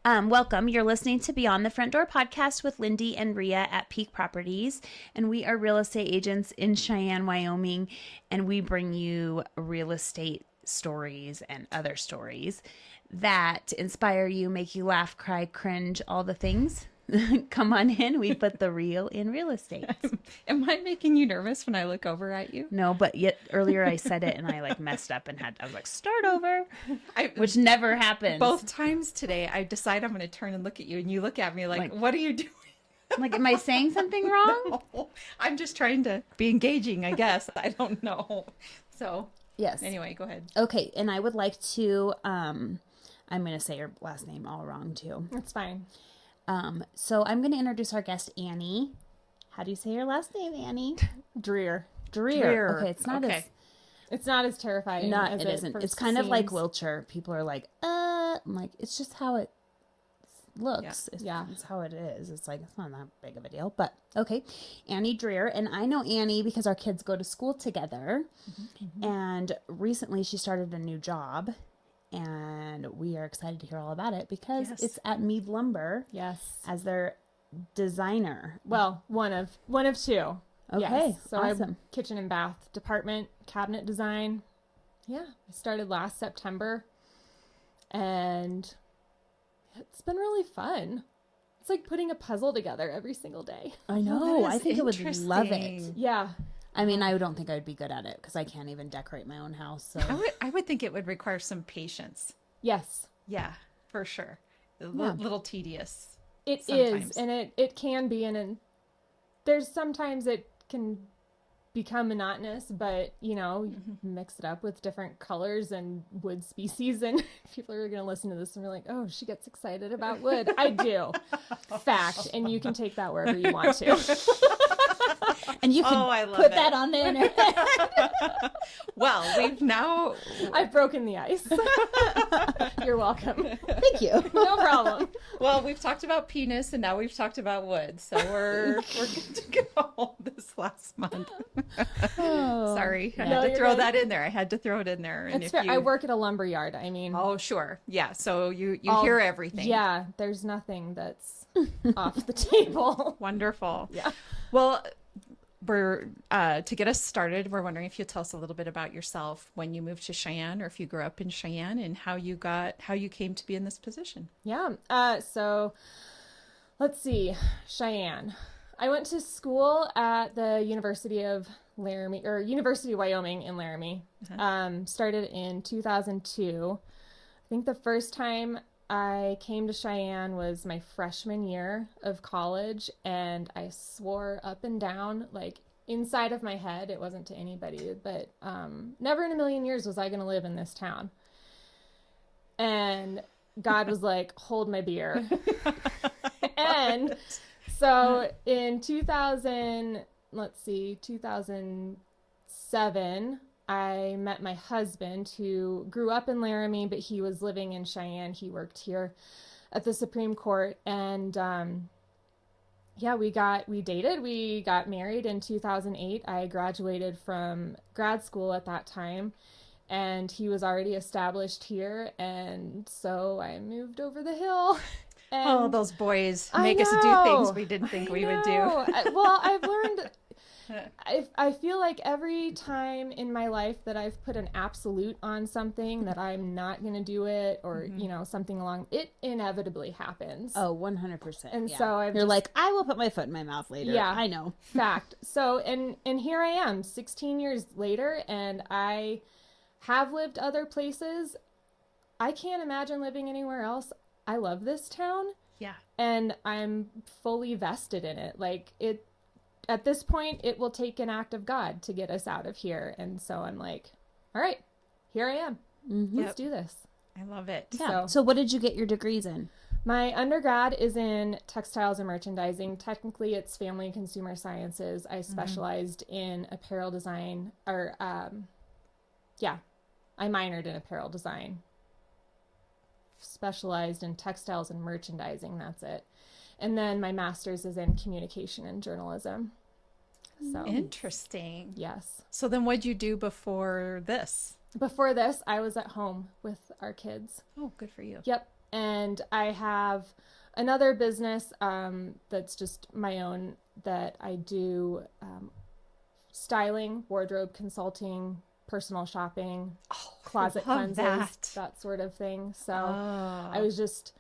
Welcome. You're listening to Beyond the Front Door podcast with Lindee and Rhea at Peak Properties, and we are real estate agents in Cheyenne, Wyoming, and we bring you real estate stories and other stories that inspire you, make you laugh, cry, cringe, all the things. Come on in. We put the real in real estate. Am I making you nervous when I look over at you? No, but yet earlier I said it and I messed up and I was like, start over, which never happens. Both times today, I decide I'm going to turn and look at you, and you look at me like what are you doing? I'm like, am I saying something wrong? No, I'm just trying to be engaging, I guess. I don't know. So, yes. Anyway, go ahead. Okay. And I would like to, I'm going to say your last name all wrong too. That's fine. So I'm going to introduce our guest, Annie. How do you say your last name, Annie? Dreher. Dreher. Okay, It's not as terrifying. It isn't. It's kind of like Wiltshire. People are like, I'm like, it's just how it looks. Yeah. It's how it is. It's like, it's not that big of a deal. But okay, Annie.dreher. And I know Annie because our kids go to school together. Mm-hmm. And recently she started a new job. And we are excited to hear all about it because it's at Mead Lumber. Yes. As their designer. Well, one of two. Okay. Yes. So awesome. I'm kitchen and bath department, cabinet design. Yeah. I started last September and it's been really fun. It's like putting a puzzle together every single day. I know. I think it would love it. Yeah. I mean, I don't think I would be good at it because I can't even decorate my own house. So I would think it would require some patience. Yes. Yeah, for sure. A little tedious. It sometimes. Is, and it can be, and there's sometimes it can become monotonous, but mix it up with different colors and wood species, and people are going to listen to this and be like, oh, she gets excited about wood. I do. Fact. And you can take that wherever you want to. And you can put that on the internet. Well, I've broken the ice. You're welcome. Thank you. No problem. Well, we've talked about penis and now we've talked about wood. So we're good to go this last month. Sorry. I had to throw that in there. I had to throw it in there. And it's fair. I work at a lumber yard. I mean. Oh, sure. Yeah. So you hear everything. Yeah. There's nothing that's off the table. Wonderful. Yeah. Well, we're to get us started, we're wondering if you'll tell us a little bit about yourself, when you moved to Cheyenne, or if you grew up in Cheyenne, and how you came to be in this position. Yeah. So let's see, Cheyenne. I went to school at the University of Laramie, or University of Wyoming in Laramie. Started in 2002. I think the first time I came to Cheyenne was my freshman year of college, and I swore up and down, like inside of my head, it wasn't to anybody, but never in a million years was I going to live in this town. And God was like, hold my beer. And so in 2007, I met my husband, who grew up in Laramie, but he was living in Cheyenne. He worked here at the Supreme Court. And we dated. We got married in 2008. I graduated from grad school at that time, and he was already established here. And so I moved over the hill. And those boys make us do things we didn't think we would do. Well, I've learned... I feel like every time in my life that I've put an absolute on something that I'm not going to do it, or, something along, it inevitably happens. Oh, 100%. And so you're like, I will put my foot in my mouth later. Yeah. I know. Fact. So, and here I am 16 years later, and I have lived other places. I can't imagine living anywhere else. I love this town. Yeah. And I'm fully vested in it. Like at this point, it will take an act of God to get us out of here. And so I'm like, all right, here I am. Mm-hmm. Let's do this. I love it. Yeah. So what did you get your degrees in? My undergrad is in textiles and merchandising. Technically, it's family and consumer sciences. I specialized in apparel design, I minored in apparel design. Specialized in textiles and merchandising. That's it. And then my master's is in communication and journalism. So interesting. Yes. So then what'd you do before this? Before this, I was at home with our kids. Oh, good for you. Yep. And I have another business that's just my own that I do styling, wardrobe consulting, personal shopping, closet cleanses, that sort of thing. So I was just...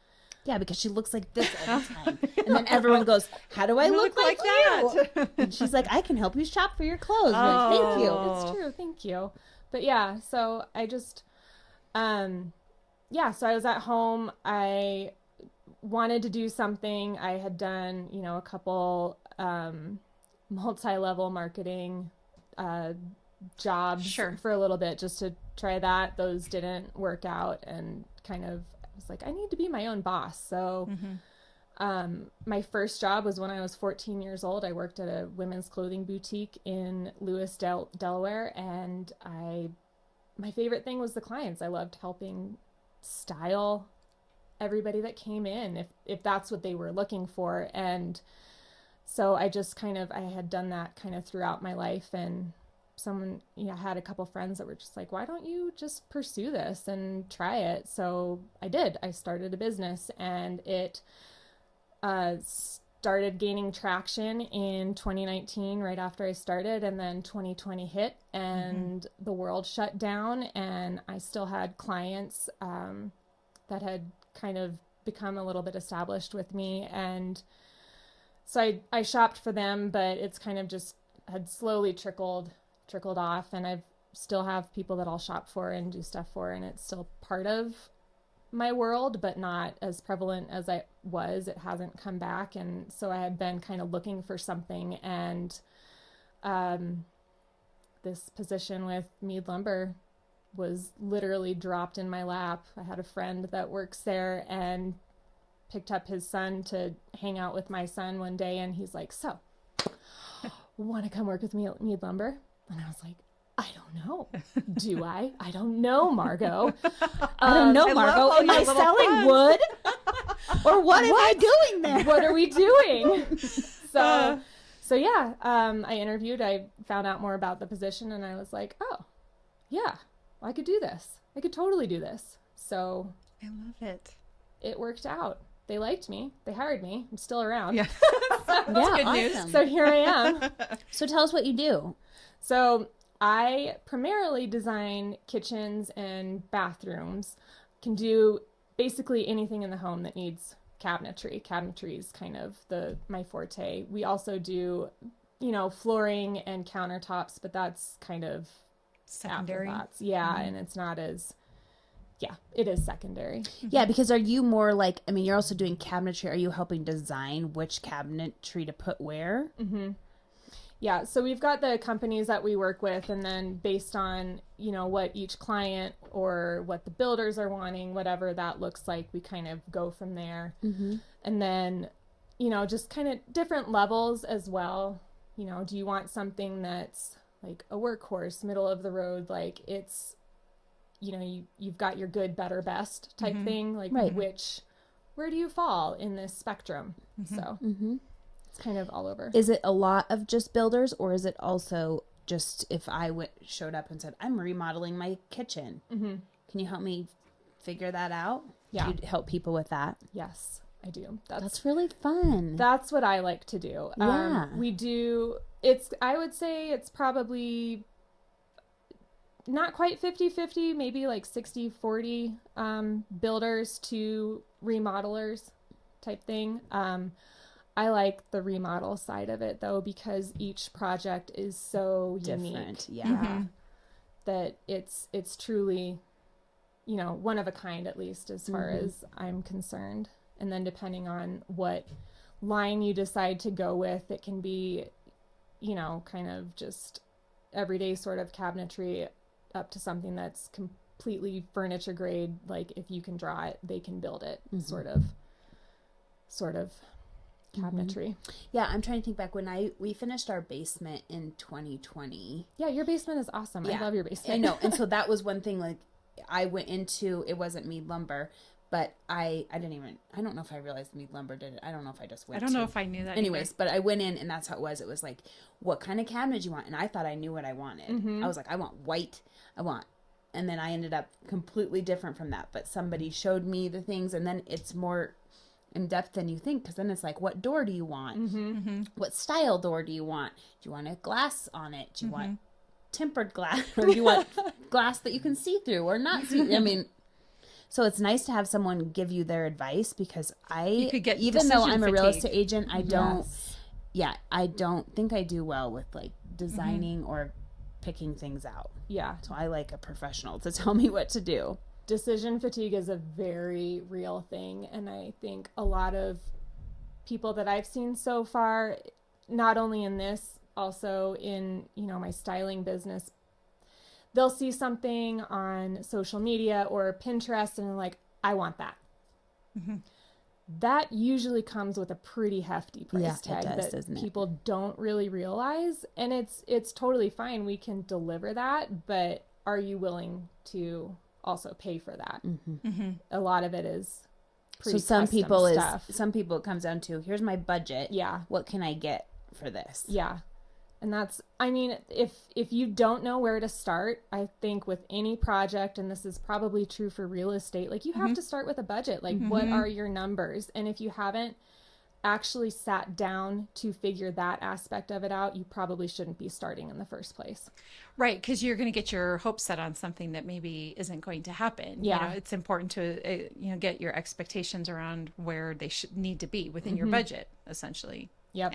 Yeah, because she looks like this all the time. And then everyone goes, how do I look like you? that? And she's like, I can help you shop for your clothes. Like, thank you. It's true. Thank you. But yeah, so I just, so I was at home. I wanted to do something. I had done, a couple multi-level marketing jobs for a little bit just to try that. Those didn't work out, and kind of I was like, I need to be my own boss. So my first job was when I was 14 years old. I worked at a women's clothing boutique in Lewis, Delaware, and my favorite thing was the clients. I loved helping style everybody that came in if that's what they were looking for. And so I just I had done that kind of throughout my life, and someone, I had a couple friends that were just like, why don't you just pursue this and try it? So I did. I started a business, and it started gaining traction in 2019, right after I started, and then 2020 hit, and the world shut down, and I still had clients that had kind of become a little bit established with me, and so I shopped for them, but it's kind of just had slowly trickled off, and I still have people that I'll shop for and do stuff for, and it's still part of my world, but not as prevalent as I was. It hasn't come back, and so I had been kind of looking for something, and this position with Mead Lumber was literally dropped in my lap. I had a friend that works there and picked up his son to hang out with my son one day, and he's like, so want to come work with me at Mead Lumber? And I was like, I don't know. Do I? I don't know, Margot. I don't know, Margot. Am I selling wood? Or what am I doing there? What are we doing? So yeah, I interviewed. I found out more about the position, and I was like, oh, yeah, I could do this. I could totally do this. So I love it. It worked out. They liked me. They hired me. I'm still around. Yeah. Yeah, good awesome. news. So here I am. So tell us what you do. So I primarily design kitchens and bathrooms. Can do basically anything in the home that needs cabinetry. Cabinetry is kind of my forte. We also do, flooring and countertops, but that's kind of secondary. Afterthoughts. Yeah, and it's not as... Yeah, it is secondary. Yeah, because are you more like, you're also doing cabinetry. Are you helping design which cabinetry to put where? Mm-hmm. Yeah, so we've got the companies that we work with, and then based on, what each client or what the builders are wanting, whatever that looks like, we kind of go from there. Mm-hmm. And then, just kind of different levels as well. Do you want something that's like a workhorse, middle of the road, like it's... you've got your good, better, best type thing. Like, right. Where do you fall in this spectrum? So it's kind of all over. Is it a lot of just builders, or is it also just if I showed up and said, I'm remodeling my kitchen? Mm-hmm. Can you help me figure that out? Yeah. Do you help people with that? Yes, I do. That's really fun. That's what I like to do. Yeah. We do, I would say it's probably... not quite 50-50, maybe like 60-40 builders to remodelers type thing. I like the remodel side of it, though, because each project is so different. Unique. Yeah. That it's truly, one of a kind, at least as far as I'm concerned. And then depending on what line you decide to go with, it can be, kind of just everyday sort of cabinetry up to something that's completely furniture grade. Like if you can draw it, they can build it, sort of cabinetry. Yeah, I'm trying to think back when we finished our basement in 2020. Yeah, your basement is awesome. Yeah. I love your basement. I know. And so that was one thing, like I went into, it wasn't Mead Lumber, but I don't know if I realized Mead Lumber did it. I don't know if I just went I don't know if I knew that. Anyways, either. but I went in and that's how it was. It was like, what kind of cabinet do you want? And I thought I knew what I wanted. I was like, I want white. I want and then I ended up completely different from that. But somebody showed me the things, and then it's more in depth than you think, because then it's like, what door do you want? What style door do you want? Do you want a glass on it? Do you want tempered glass, or do you want glass that you can see through or not see? I mean, so it's nice to have someone give you their advice, because You could get even though I'm a real fatigue. estate agent, I don't think I do well with like designing or picking things out. Yeah. So I like a professional to tell me what to do. Decision fatigue is a very real thing. And I think a lot of people that I've seen so far, not only in this, also in, my styling business, they'll see something on social media or Pinterest and they're like, I want that. That usually comes with a pretty hefty price tag that people don't really realize. And it's totally fine. We can deliver that, but are you willing to also pay for that? A lot of it is pretty some custom people stuff. some people it comes down to, here's my budget. Yeah. What can I get for this? Yeah. And that's, I mean, if you don't know where to start, I think with any project, and this is probably true for real estate, like you have to start with a budget. Like, what are your numbers? And if you haven't actually sat down to figure that aspect of it out, you probably shouldn't be starting in the first place. Right, because you're going to get your hopes set on something that maybe isn't going to happen. Yeah. It's important to get your expectations around where they should need to be within your budget, essentially. Yep.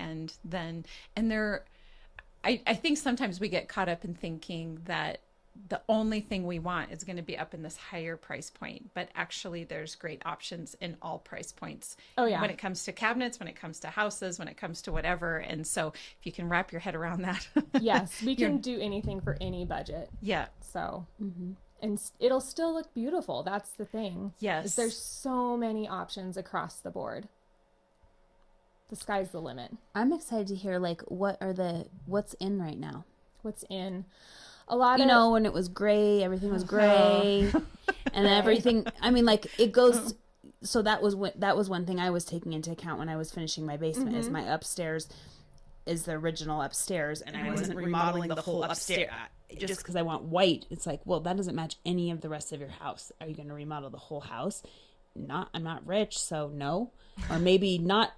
I think sometimes we get caught up in thinking that the only thing we want is going to be up in this higher price point, but actually there's great options in all price points. Oh, yeah. When it comes to cabinets, when it comes to houses, when it comes to whatever. And so if you can wrap your head around that. Yes, we can do anything for any budget. Yeah. So, and it'll still look beautiful. That's the thing. Yes. Is there's so many options across the board. The sky's the limit. I'm excited to hear like what's in right now. What's in? A lot of when it was gray, everything was gray, and everything. I mean, like it goes. So that was one thing I was taking into account when I was finishing my basement. Is my upstairs is the original upstairs, and I wasn't remodeling the whole upstairs just because I want white. It's like, well, that doesn't match any of the rest of your house. Are you going to remodel the whole house? I'm not rich, so no, or maybe not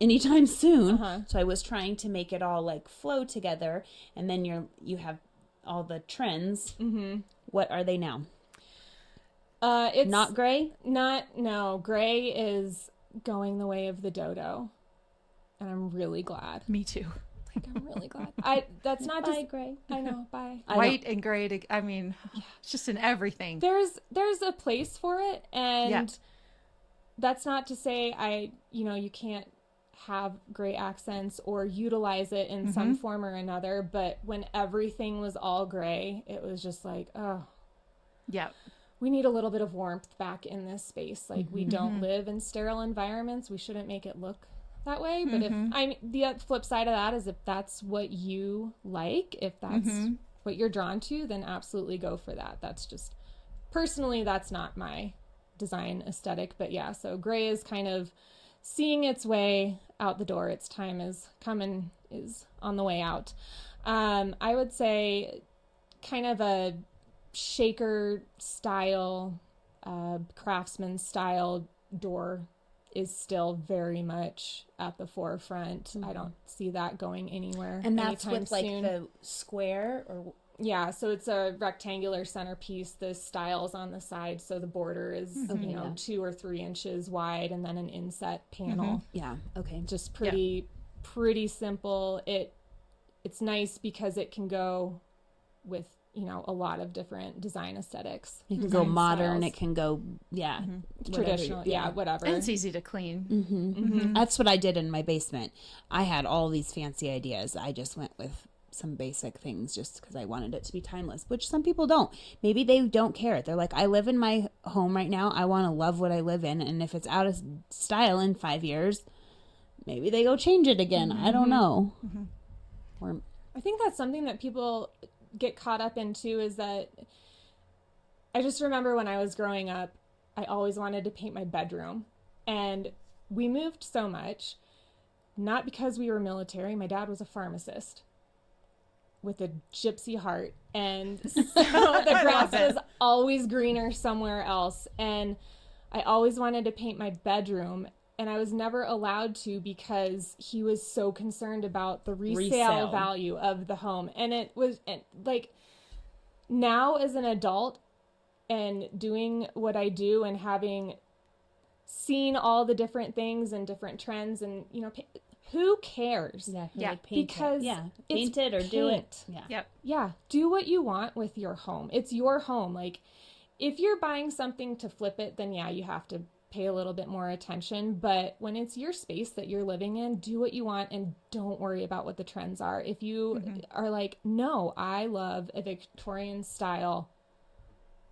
anytime soon. So I was trying to make it all like flow together, and then you have all the trends. What are they now? It's not gray. No, gray is going the way of the dodo, and I'm really glad. Me too. Like, I'm really glad. That's not Bye, just gray. I know. Bye. White and gray. It's just in everything. There's a place for it, and Yeah. that's not to say you can't have gray accents or utilize it in some form or another, but when everything was all gray, it was just like, oh Yeah. we need a little bit of warmth back in this space. Like, we don't live in sterile environments. We shouldn't make it look that way. But the flip side of that is, if that's what you like, if that's what you're drawn to, then absolutely go for that. That's just, personally, that's not my design aesthetic. But yeah, so gray is kind of seeing its way out the door. Its time is coming, is on the way out. I would say kind of a shaker style, craftsman style door is still very much at the forefront. I don't see that going anywhere. And that's anytime with like soon. the square or Yeah, so it's a rectangular centerpiece. The stile's on the side, so the border is 2 or 3 inches wide, and then an inset panel. yeah. Okay. Just pretty simple. It's nice because it can go with a lot of different design aesthetics. It can go modern. styles. It can go Traditional, whatever. And it's easy to clean. That's what I did in my basement. I had all these fancy ideas. I just went with some basic things just because I wanted it to be timeless, which some people don't. Maybe they don't care. They're like, I live in my home right now. I want to love what I live in. And if it's out of style in 5 years, maybe they go change it again. I don't know. Or I think that's something that people get caught up in too, is that I just remember when I was growing up, I always wanted to paint my bedroom. And we moved so much, not because we were military. My dad was a pharmacist. with a gypsy heart, and so the grass was always greener somewhere else. And I always wanted to paint my bedroom, and I was never allowed to because he was so concerned about the resale value of the home. And it was like, now as an adult and doing what I do and having seen all the different things and different trends, and who cares? Yeah. Like, because paint it or do it. Yeah, do what you want with your home. It's your home. Like, if you're buying something to flip it, then you have to pay a little bit more attention. But when it's your space that you're living in, do what you want and don't worry about what the trends are. If you are like, no, I love a Victorian style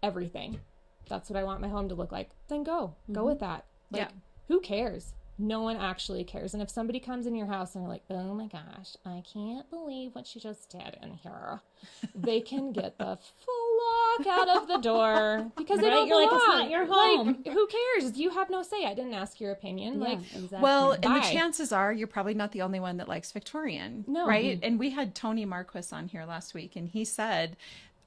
everything, that's what I want my home to look like, then go with that. Like, who cares? No one actually cares. And if somebody comes in your house and they're like, oh my gosh, I can't believe what she just did in here, they can get the fuck out of the door, because they don't belong. Like, it's not your home. Like, who cares? You have no say. I didn't ask your opinion. Yeah, like, exactly. Well, and the chances are you're probably not the only one that likes Victorian, right? And we had Tony Marquis on here last week, and he said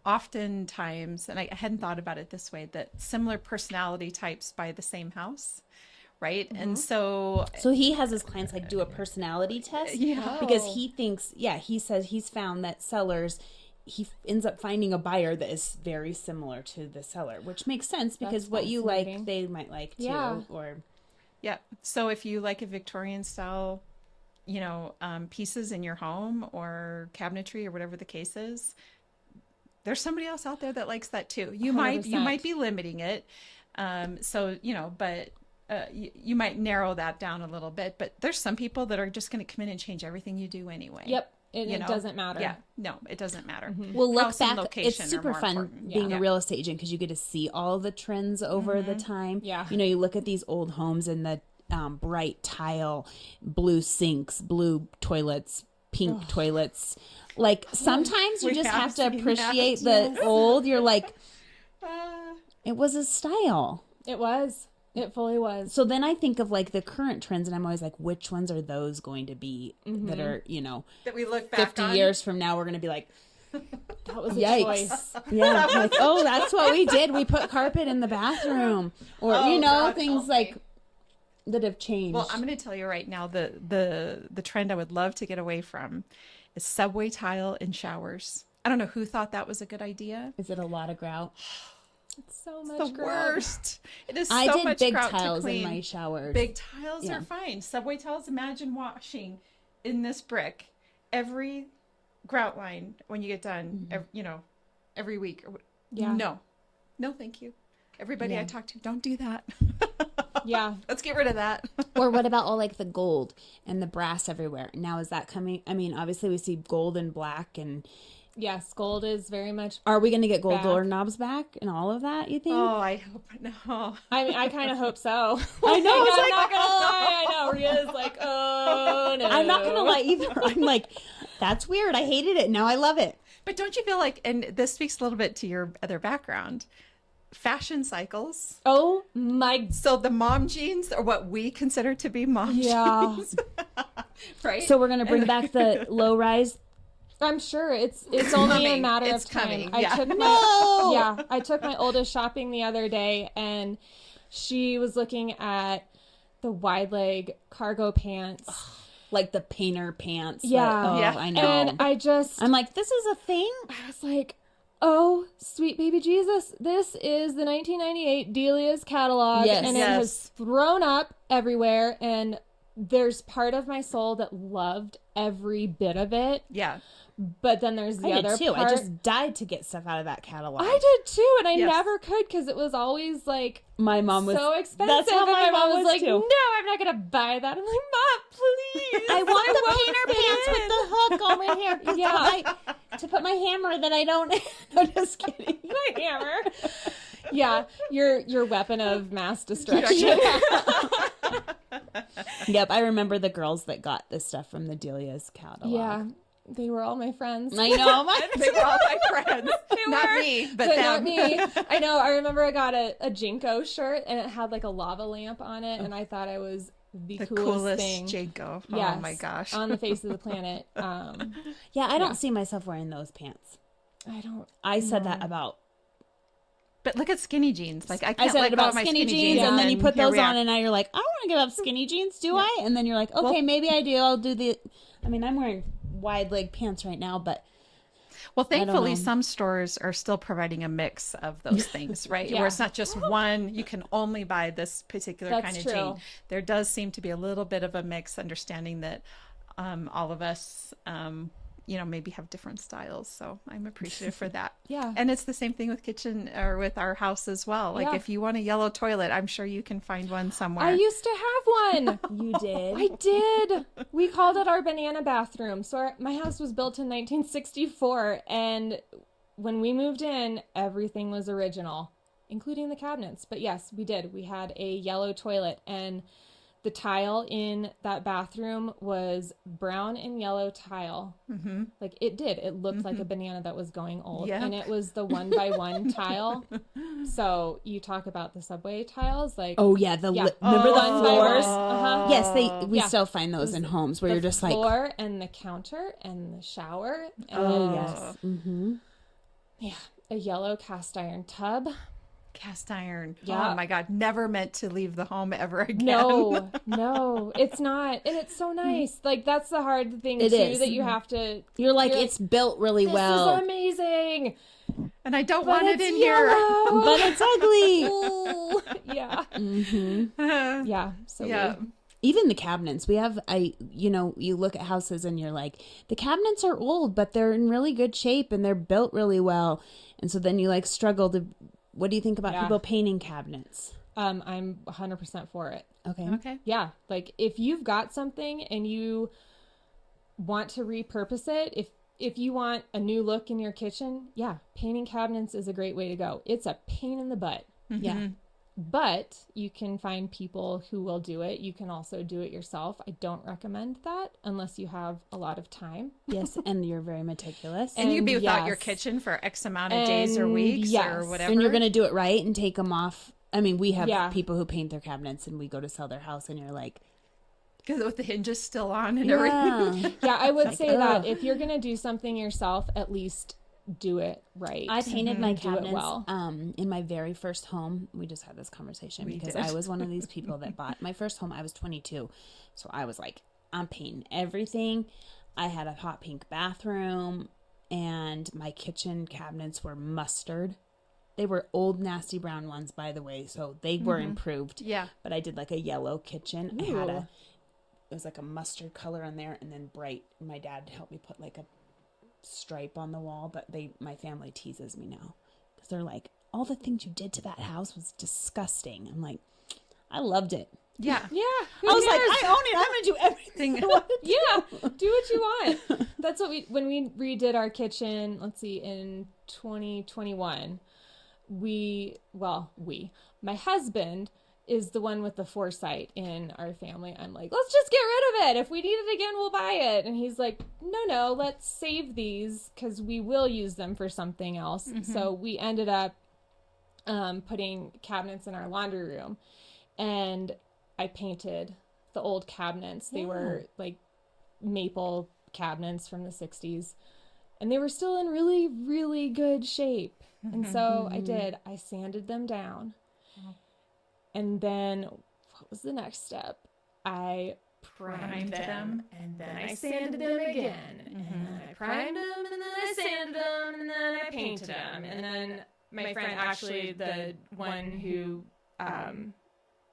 oftentimes, and I hadn't thought about it this way, that similar personality types buy the same house. Right. And so he has his clients like do a personality test because he thinks, he says he's found that sellers, he ends up finding a buyer that is very similar to the seller, which makes sense because what you like, they might like too. So if you like a Victorian style, pieces in your home or cabinetry or whatever the case is, there's somebody else out there that likes that too. You 100%. might be limiting it. But you might narrow that down a little bit, but there's some people that are just going to come in and change everything you do anyway. Yep. It doesn't matter. Yeah. No, it doesn't matter. Well, look House and back. It's location super are more fun important. being a real estate agent because you get to see all the trends over the time. Yeah. You look at these old homes and the bright tile, blue sinks, blue toilets, pink toilets. Like, sometimes you just have to appreciate the old. You're like, it was a style. It was. It fully was. So then I think of like the current trends, and I'm always like, which ones are those going to be that are, that we look back 50 on? years from now, we're going to be like, that was a yikes. choice. Yeah. Like, oh, that's what we did. We put carpet in the bathroom. Or, things like that have changed. Well, I'm going to tell you right now, the trend I would love to get away from is subway tile in showers. I don't know who thought that was a good idea. Is it a lot of grout? It's so much The grout. worst. It is I so did much big grout to tiles clean. in my showers. Big tiles are fine. Subway tiles, imagine washing in this brick every grout line when you get done, every week. Yeah. No, thank you. Everybody I talk to, don't do that. Yeah. Let's get rid of that. Or what about all like the gold and the brass everywhere? Now is that coming? I mean, obviously we see gold and black, and Yes, gold is very much. are we going to get gold Back. door knobs back and all of that, you think? Oh, I hope no. I mean, I kind of hope so. I know. Like, It's I'm like, not gonna lie. I know. Rhea's like, oh no. I'm not going to lie either. I'm like, that's weird. I hated it. Now I love it. But don't you feel like, and this speaks a little bit to your other background, fashion cycles. Oh my. So the mom jeans are what we consider to be mom jeans. Right? So we're going to bring back the low rise. I'm sure it's only coming. a matter It's of time. coming. I Yeah. took my, No! Yeah, I took my oldest shopping the other day, and she was looking at the wide leg cargo pants. Like the painter pants. Yeah. Yeah. I know. And I'm like, this is a thing? I was like, oh, sweet baby Jesus, this is the 1998 Delia's catalog, Yes. and it has thrown up everywhere, and there's part of my soul that loved every bit of it. Yeah. But then there's the I other did too. part. I just died to get stuff out of that catalog. I did too, and I Yes. never could because it was always like My mom was so expensive. That's how and my mom was was like, too. "No, I'm not gonna buy that." I'm like, "Mom, please." I want the painter pants with the hook on my hair. Yeah. To put my hammer that I don't. I'm just kidding. My hammer. Yeah, your weapon of mass destruction. Yep, I remember the girls that got this stuff from the Delia's catalog. Yeah, they were all my friends. I know. They were all my friends. Not were, me, but But them. not me. I know. I remember I got a Jinko shirt, and it had like a lava lamp on it, and I thought I was the coolest thing. Janko. Yes, Oh my gosh. on the face of the planet. Yeah, I don't see myself wearing those pants. I said that about. But look at skinny jeans. Like I I can't said let it go about of my skinny jeans, jeans. and then you put here those we on, are. and now you're like, I don't want to give up skinny jeans, do I? And then you're like, okay, maybe I do. I'll do the. I mean, I'm wearing wide leg pants right now, but. Well, thankfully, some stores are still providing a mix of those things, right? Where it's not just one, you can only buy this particular kind of jean. There does seem to be a little bit of a mix, understanding that all of us, maybe have different styles. So I'm appreciative for that. Yeah. And it's the same thing with kitchen or with our house as well. Like if you want a yellow toilet, I'm sure you can find one somewhere. I used to have one. You did? I did. We called it our banana bathroom. So my house was built in 1964. And when we moved in, everything was original, including the cabinets. But yes, we did. We had a yellow toilet, and the tile in that bathroom was brown and yellow tile. Mm-hmm. Like it looked like a banana that was going old. Yep. And it was the 1x1 tile. So you talk about the subway tiles, like remember the floors? Yes, we Yeah. still find those in homes where you're just like floor and the counter and the shower. Yes. Mm-hmm. Yeah, a yellow cast iron tub. Cast iron. Yeah. Oh my God. Never meant to leave the home ever again. No, it's not. And it's so nice. Like that's the hard thing too, that you have to. You're like, it's built really well. This is amazing. And I don't want it in here. But it's ugly. Yeah. Mm-hmm. Yeah. So yeah. Even the cabinets we have, you look at houses and you're like, the cabinets are old, but they're in really good shape and they're built really well. And so then you like struggle to. What do you think about people painting cabinets? I'm 100% for it. Okay. Yeah. Like if you've got something and you want to repurpose it, if you want a new look in your kitchen, painting cabinets is a great way to go. It's a pain in the butt. Mm-hmm. Yeah. But you can find people who will do it. You can also do it yourself. I don't recommend that unless you have a lot of time. Yes, and you're very meticulous. And you'd be without your kitchen for X amount of days or weeks or whatever. And you're going to do it right and take them off. I mean, we have people who paint their cabinets and we go to sell their house and you're like... Because with the hinges still on and everything. Yeah, I would say that if you're going to do something yourself, at least... do it right. I painted my cabinets in my very first home. We just had this conversation because I was one of these people that bought my first home. I was 22. So I was like, I'm painting everything. I had a hot pink bathroom and my kitchen cabinets were mustard. They were old, nasty brown ones, by the way. So they were improved. Yeah. But I did like a yellow kitchen. Ooh. It was like a mustard color on there and then bright. My dad helped me put like a stripe on the wall, but my family teases me now because they're like, all the things you did to that house was disgusting. I'm like, I loved it. Yeah. I was like, I own it. I'm gonna do everything. Do what you want. That's what when we redid our kitchen, let's see, in 2021, my husband is the one with the foresight in our family. I'm like, let's just get rid of it. If we need it again, we'll buy it. And he's like, no, let's save these because we will use them for something else. Mm-hmm. So we ended up putting cabinets in our laundry room. And I painted the old cabinets. They were like maple cabinets from the 60s. And they were still in really, really good shape. And so I sanded them down. And then, what was the next step? I primed them, and then I sanded them again. And then I primed them, and then I sanded them, and then I painted them. And then my friend, actually, the one who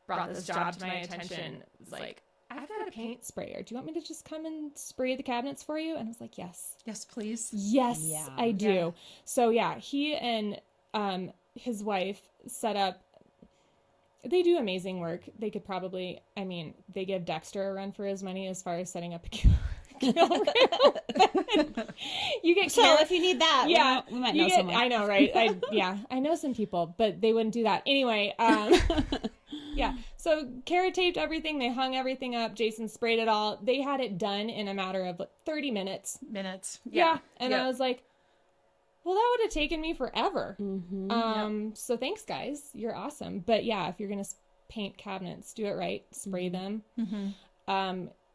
brought this job to my attention, was like, I've got a paint sprayer. Do you want me to just come and spray the cabinets for you? And I was like, yes. Yes, please. Yes, I do. Yeah. So, he and his wife set up. They do amazing work. They could probably, they give Dexter a run for his money as far as setting up a kill reel. You get if you need that, we might know someone. I know, right? I know some people, but they wouldn't do that. Anyway, so Kara taped everything. They hung everything up. Jason sprayed it all. They had it done in a matter of 30 minutes. Yeah. And I was like, well, that would have taken me forever. Mm-hmm. So thanks, guys. You're awesome. But if you're going to paint cabinets. Do it right. Spray them.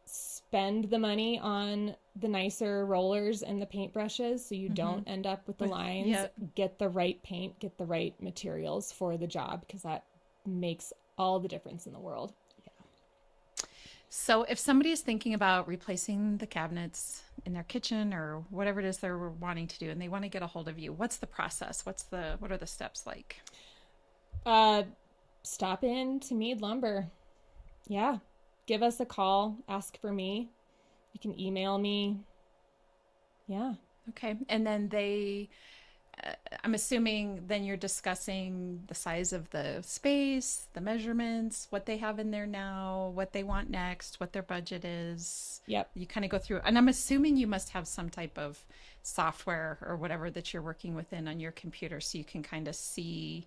Spend the money on the nicer rollers and the paintbrushes so you don't end up with the lines. Yep. Get the right paint, get the right materials for the job, because that makes all the difference in the world. So if somebody is thinking about replacing the cabinets in their kitchen or whatever it is they're wanting to do, and they want to get a hold of you, what's the process? What are the steps like? Stop in to Mead Lumber. Yeah. Give us a call. Ask for me. You can email me. Yeah. Okay. And then I'm assuming then you're discussing the size of the space, the measurements, what they have in there now, what they want next, what their budget is. Yep. You kind of go through, and I'm assuming you must have some type of software or whatever that you're working within on your computer so you can kind of see,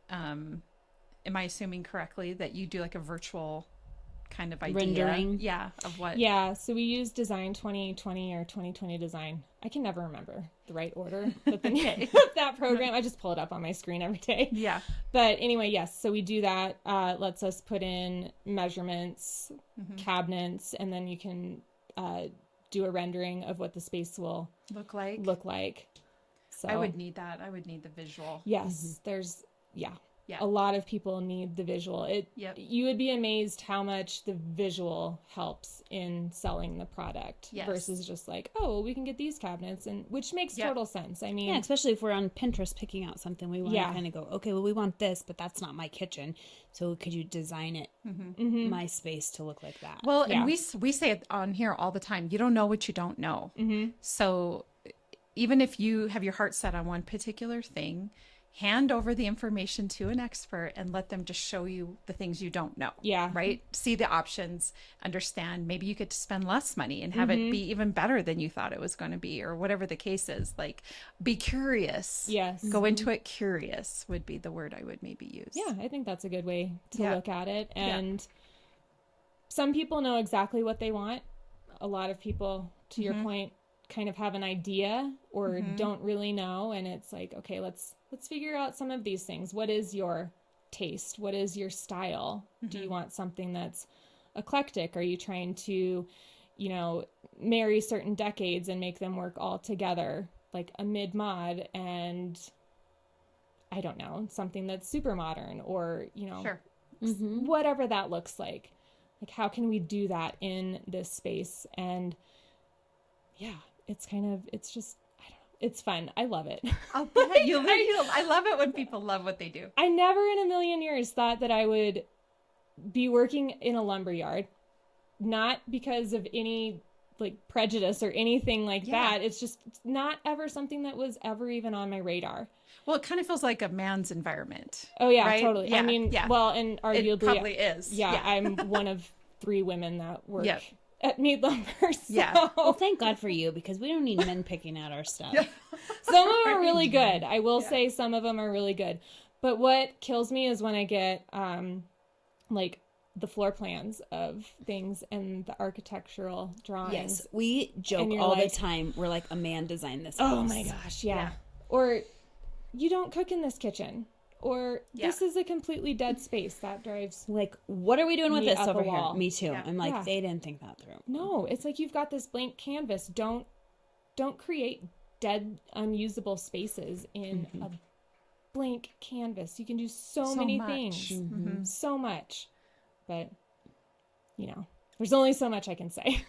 am I assuming correctly that you do like a virtual kind of idea? Rendering. Yeah. Of what? Yeah. So we use Design 2020 or 2020 Design. I can never remember the right order, but the name of that program, I just pull it up on my screen every day. Yeah. But anyway, yes. So we do that. Lets us put in measurements, cabinets, and then you can do a rendering of what the space will Look like. So I would need that. I would need the visual. Yes. There's, yeah. Yeah. A lot of people need the visual. You would be amazed how much the visual helps in selling the product versus just like, oh, well, we can get these cabinets, and which makes total sense. I mean, Yeah, especially if we're on Pinterest picking out something, we want to kind of go, okay, well, we want this, but that's not my kitchen. So could you design it, my space to look like that? Well, and we say it on here all the time. You don't know what you don't know. So even if you have your heart set on one particular thing, hand over the information to an expert and let them just show you the things you don't know. Yeah. Right? See the options, understand. Maybe you get to spend less money and have it be even better than you thought it was going to be, or whatever the case is. Like, be curious. Yes. Go into it curious would be the word I would maybe use. Yeah, I think that's a good way to look at it. And some people know exactly what they want. A lot of people, to your point, kind of have an idea or don't really know, and it's like, okay, let's figure out some of these things. What is your taste? What is your style? Do you want something that's eclectic? Are you trying to, marry certain decades and make them work all together, like a mid-mod and I don't know, something that's super modern, or whatever that looks like. Like, how can we do that in this space? And it's just, I don't know. It's fun. I love it. I'll bet I love it when people love what they do. I never in a million years thought that I would be working in a lumber yard, not because of any like prejudice or anything like that. It's just not ever something that was ever even on my radar. Well, it kind of feels like a man's environment. Oh yeah, right? totally. Yeah, I mean, well, and arguably it probably is. Yeah, I'm one of 3 women that work at Mead Lumber. So. Well, thank God for you, because we don't need men picking out our stuff. Some of them are really good. I will say some of them are really good. But what kills me is when I get like the floor plans of things and the architectural drawings. Yes, we joke all the time. We're like, a man designed this house. Oh my gosh, yeah. Or you don't cook in this kitchen. Or this is a completely dead space. That drives like, what are we doing with this over here? Me too. Yeah. I'm like, they didn't think that through. No, it's like you've got this blank canvas. Don't create dead, unusable spaces in a blank canvas. You can do so many things. So much. But, there's only so much I can say.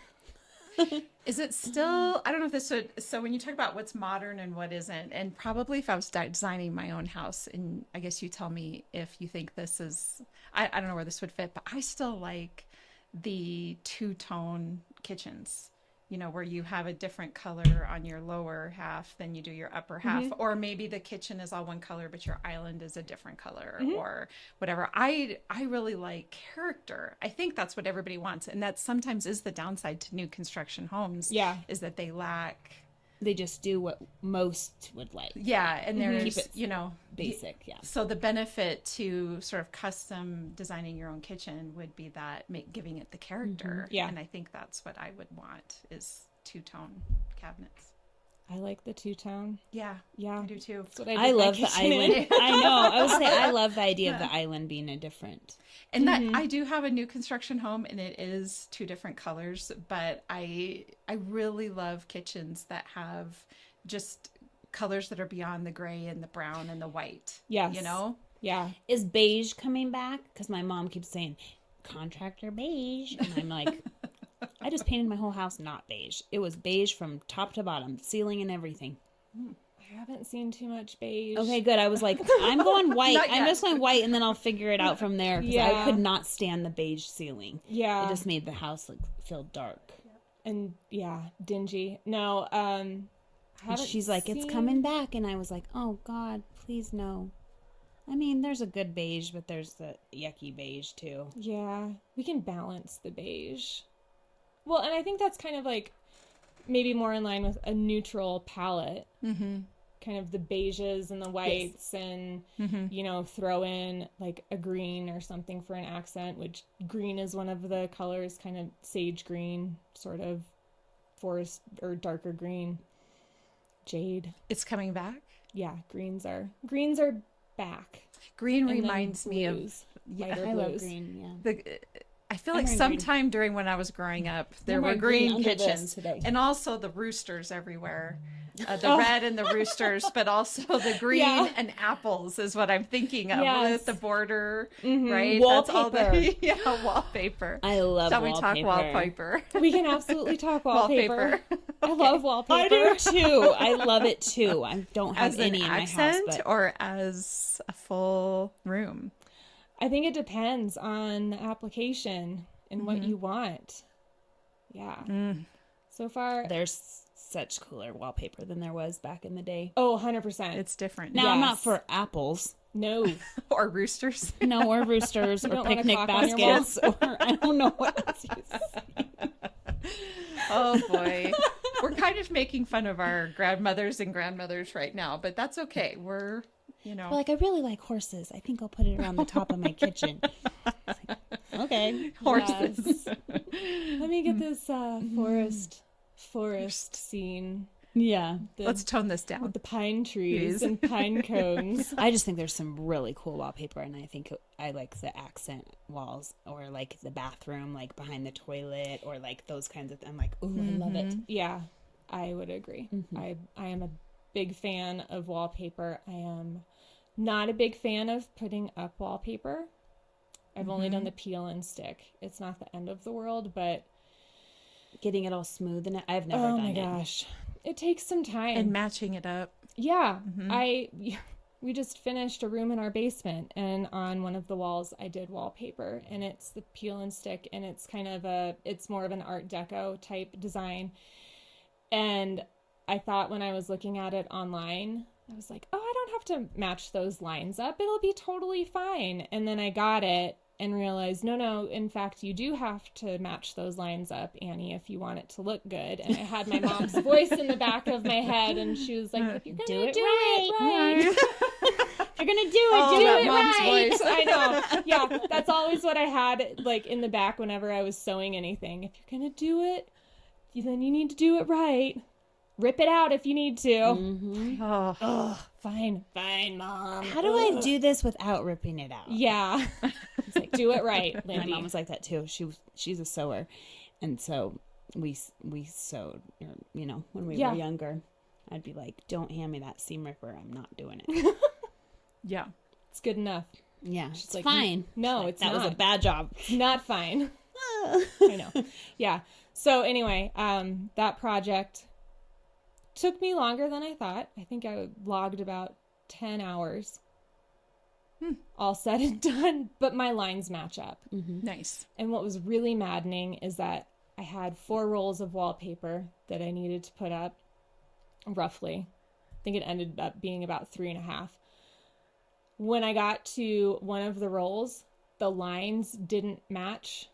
Is it still, I don't know if this would, so when you talk about what's modern and what isn't, and probably if I was designing my own house, and I guess you tell me if you think this is, I don't know where this would fit, but I still like the 2-tone kitchens, where you have a different color on your lower half than you do your upper half, or maybe the kitchen is all one color, but your island is a different color or whatever. I really like character. I think that's what everybody wants. And that sometimes is the downside to new construction homes. Yeah. Is that they just do what most would like. Yeah. And there's, basic. Yeah. So the benefit to sort of custom designing your own kitchen would be that giving it the character. Yeah. And I think that's what I would want is 2-tone cabinets. I like the two-tone. Yeah, I do too. That's what I love the island. I know. I would say I love the idea of the island being a different. And that I do have a new construction home, and it is 2 different colors. But I really love kitchens that have just colors that are beyond the gray and the brown and the white. Yes. You know? Yeah. Is beige coming back? Because my mom keeps saying contractor beige, and I'm like, I just painted my whole house not beige. It was beige from top to bottom, ceiling and everything. I haven't seen too much beige. Okay, good. I was like, I'm going white. I'm just going white, and then I'll figure it out from there. Because I could not stand the beige ceiling. Yeah. It just made the house feel dark. And dingy. No, And she's like, it's coming back. And I was like, oh, God, please no. I mean, there's a good beige, but there's the yucky beige, too. Yeah, we can balance the beige. Well, and I think that's kind of like maybe more in line with a neutral palette. Mm-hmm. Kind of the beiges and the whites and, throw in like a green or something for an accent, which green is one of the colors, kind of sage green, sort of forest or darker green. Jade. It's coming back? Yeah, greens are back. Green reminds me of lighter I love blues. green, yeah. I feel like sometime during when I was growing up, there were green kitchens and also the roosters everywhere. The red and the roosters, but also the green and apples is what I'm thinking of with the border, right? Wallpaper. That's all wallpaper. I love Shall wallpaper. we talk wallpaper? We can absolutely talk wallpaper. I love wallpaper. I do too. I love it too. I don't have As any an in my accent house, but or as a full room? I think it depends on the application and what you want. Yeah. So far, there's such cooler wallpaper than there was back in the day. Oh, 100%. It's different. Now, I'm not for apples. No. Or roosters. No, or roosters, or picnic baskets, or I don't know what else you say. Oh, boy. We're kind of making fun of our grandmothers and grandmothers right now, but that's okay. We're, Well, like, I really like horses. I think I'll put it around the top of my kitchen. Like, okay. Horses. Yes. Let me get this forest scene. Yeah. Let's tone this down. With the pine trees and pine cones. I just think there's some really cool wallpaper, and I think I like the accent walls, or like the bathroom, like behind the toilet, or like those kinds of I'm like, ooh, I love it. Yeah, I would agree. I am a big fan of wallpaper. I am not a big fan of putting up wallpaper. I've only done the peel and stick. It's not the end of the world, but getting it all smooth, and I've never done it. Oh my gosh. It takes some time. And matching it up. Yeah. We just finished a room in our basement, and on one of the walls I did wallpaper, and it's the peel and stick, and it's kind of it's more of an Art Deco type design. And I thought when I was looking at it online, I was like, oh, I don't have to match those lines up. It'll be totally fine. And then I got it and realized, no, in fact, you do have to match those lines up, Annie, if you want it to look good. And I had my mom's voice in the back of my head, and she was like, if you're going to do it right. If you're going to do it right. Voice. I know. Yeah, that's always what I had like in the back whenever I was sewing anything. If you're going to do it, then you need to do it right. Rip it out if you need to. Fine, Mom. How do I do this without ripping it out? Yeah. It's like, do it right, Lindee. My mom was like that too. She's a sewer, and so we sewed. When we were younger, I'd be like, "Don't hand me that seam ripper. I'm not doing it." Yeah, it's good enough. Yeah, she's like, fine. No, like, that was a bad job. It's not fine. I know. Yeah. So anyway, that project took me longer than I thought. I think I logged about 10 hours. All said and done, but my lines match up. Nice. And what was really maddening is that I had 4 rolls of wallpaper that I needed to put up, roughly. I think it ended up being about 3.5. When I got to one of the rolls, the lines didn't match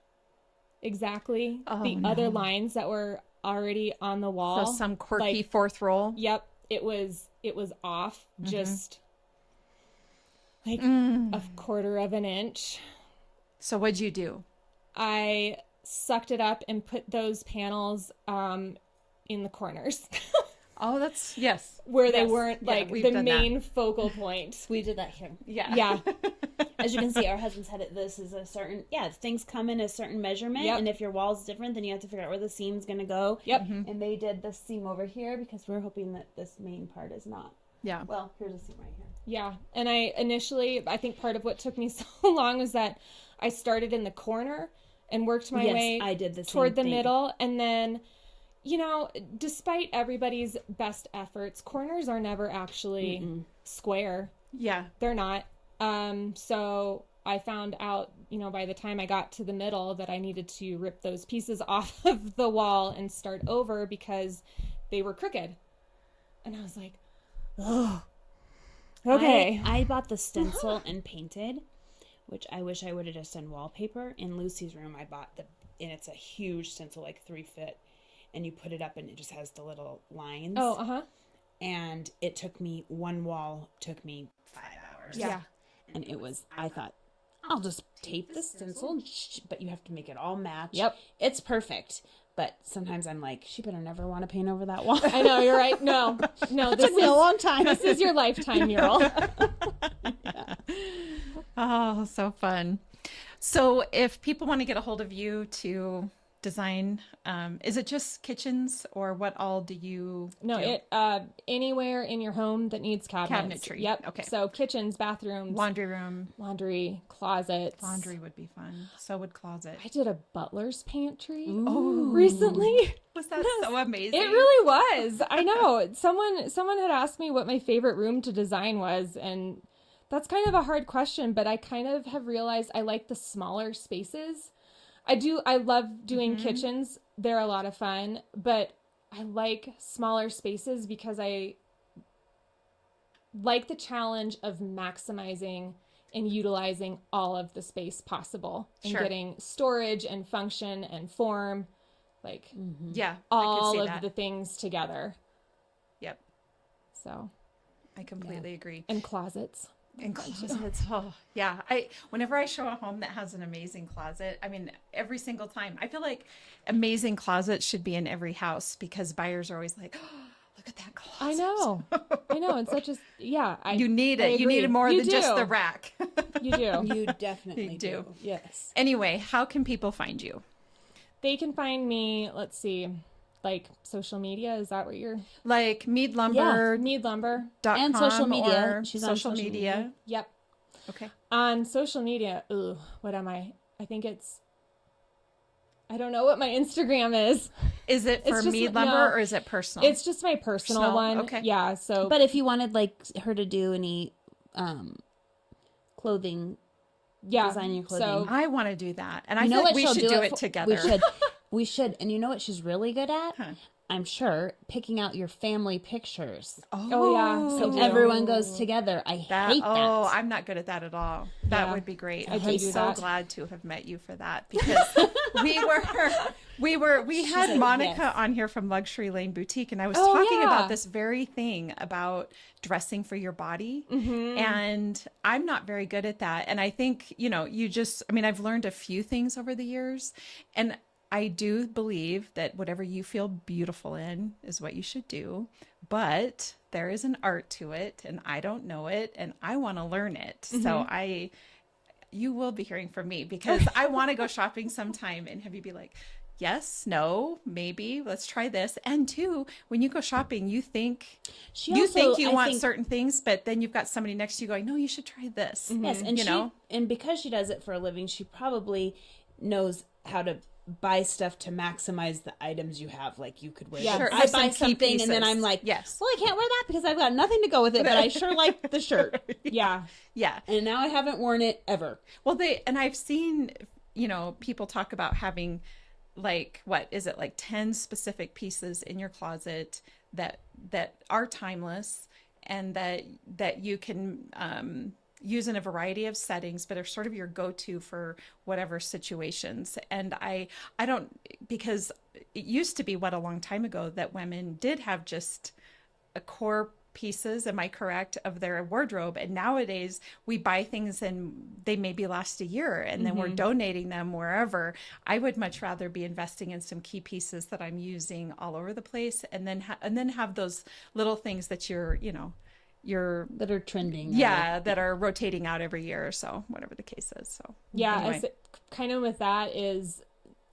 exactly the other lines that were already on the wall. So some quirky fourth roll. Yep, it was off just like a quarter of an inch. So what'd you do? I sucked it up and put those panels in the corners. Oh, that's, yes. Where they Yes. weren't Yeah, like we've the done main focal point. We did that here. Yeah. Yeah. As you can see, our husband's had it. This is a certain, things come in a certain measurement. Yep. And if your wall's different, then you have to figure out where the seam's going to go. Yep. Mm-hmm. And they did this seam over here because we're hoping that this main part is not. Yeah. Well, here's a seam right here. Yeah. And I think part of what took me so long was that I started in the corner and worked my way I did the same toward the thing. middle. And then, you know, despite everybody's best efforts, corners are never actually square. Yeah. They're not. So I found out, you know, by the time I got to the middle that I needed to rip those pieces off of the wall and start over because they were crooked. And I was like, oh, okay. I bought the stencil and painted, which I wish I would have just done wallpaper. In Lucy's room, I bought and it's a huge stencil, like 3 foot, and you put it up and it just has the little lines. Oh, uh-huh. And it took me, one wall took me 5 hours. Yeah. And it was, I thought, I'll just tape the stencil, but you have to make it all match. Yep. It's perfect. But sometimes I'm like, she better never want to paint over that wall. I know, you're right. No, It took me a long time. This is your lifetime mural. Oh, so fun. So if people want to get a hold of you to design, is it just kitchens or what all do you No, do? Anywhere in your home that needs cabinets. Cabinetry. Yep. Okay. So kitchens, bathrooms, Laundry room. laundry, closets. Laundry would be fun. So would closet. I did a butler's pantry Oh, recently. was that so amazing? It really was. I know. Someone had asked me what my favorite room to design was, and that's kind of a hard question, but I kind of have realized I like the smaller spaces. I love doing kitchens. They're a lot of fun, but I like smaller spaces because I like the challenge of maximizing and utilizing all of the space possible and Sure. getting storage and function and form, like Yeah. all I could of see that. the things together. Yep. So, I completely agree. and closets. And closets. Oh, yeah. Whenever I show a home that has an amazing closet, I mean, every single time, I feel like amazing closets should be in every house because buyers are always like, oh, look at that closet. I know. And such as, You need it. You need it more than just the rack. You do. You definitely You do. Yes. Anyway, how can people find you? They can find me, let's see, like social media. Is that what you're? Like Mead Lumber. Mead Lumber. And social media. She's on social social media. media. Yep. Okay. On social media. Ooh, what am I? I think I don't know what my Instagram is. Is it for just- Mead Lumber no. or is it personal? It's just my personal Personal, one. okay. Yeah. So, But if you wanted like her to do any clothing, yeah. design your clothing. So, I want to do that. And I you know feel what like we she'll should do it for- together. We should. We should. And you know what she's really good at? Huh. I'm sure picking out your family pictures. Oh, yeah. So do. everyone goes together. I hate that. Oh, I'm not good at that at all. That Yeah. would be great. I I'm do so that. glad to have met you for that because we had like, Monica yes. on here from Luxury Lane Boutique, and I was Oh, talking yeah. about this very thing about dressing for your body. And I'm not very good at that. And I think, I've learned a few things over the years, and I do believe that whatever you feel beautiful in is what you should do, but there is an art to it and I don't know it and I want to learn it. So you will be hearing from me because I want to go shopping sometime and have you be like, yes, no, maybe, let's try this. And two, when you go shopping, you think you want certain things, but then you've got somebody next to you going, no, you should try this. Yes, and and because she does it for a living, she probably knows how to buy stuff to maximize the items you have. Like you could wear. Yeah. Sure. I Have buy some key something and then pieces. I'm like, yes. well, I can't wear that because I've got nothing to go with it, but I sure like the shirt. yeah. Yeah. And now I haven't worn it ever. Well, I've seen, people talk about having like, what is it? Like 10 specific pieces in your closet that are timeless and that you can, use in a variety of settings, but are sort of your go-to for whatever situations. And I don't, because it used to be a long time ago that women did have just a core pieces, am I correct, of their wardrobe. And nowadays we buy things and they maybe last a year and then we're donating them wherever. I would much rather be investing in some key pieces that I'm using all over the place, and then have those little things that you're that are trending. That are rotating out every year or so, whatever the case is. So anyway. Kind of with that is,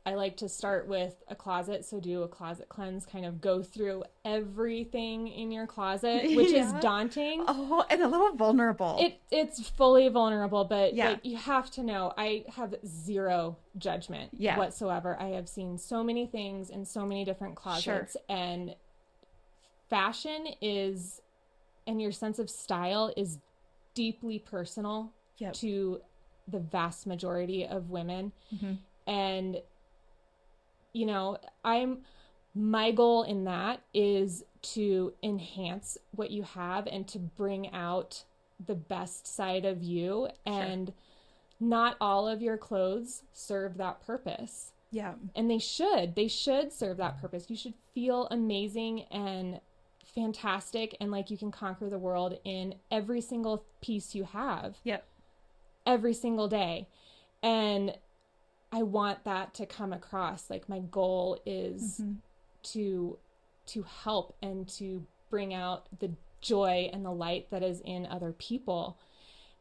I like to start with a closet. So do a closet cleanse, kind of go through everything in your closet, which is daunting. Oh, and a little vulnerable. It's fully vulnerable, but like, you have to know, I have zero judgment whatsoever. I have seen so many things in so many different closets, and fashion is, and your sense of style is deeply personal to the vast majority of women. And my goal in that is to enhance what you have and to bring out the best side of you. And not all of your clothes serve that purpose. And they should serve that purpose. You should feel amazing and fantastic, and like you can conquer the world in every single piece you have. Every single day. And I want that to come across. Like, my goal is to help and to bring out the joy and the light that is in other people.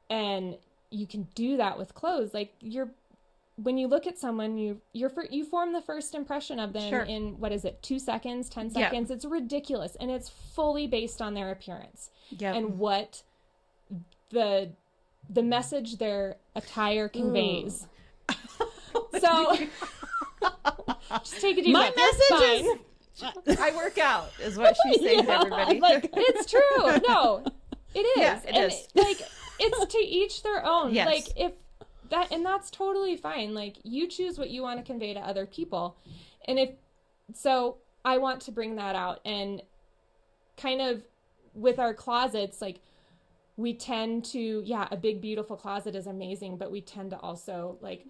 And you can do that with clothes. Like, when you look at someone, you form the first impression of them in, 2 seconds, 10 seconds. It's ridiculous. And it's fully based on their appearance and what the message their attire conveys. So just take a deep breath. My message is, I work out, is what she's saying to everybody. Like, it's true. No, it is. Yeah, it is. Like, it's to each their own. Like, and that's totally fine. Like, you choose what you want to convey to other people. And so I want to bring that out. And kind of with our closets, like, we tend to, a big, beautiful closet is amazing, but we tend to also, like,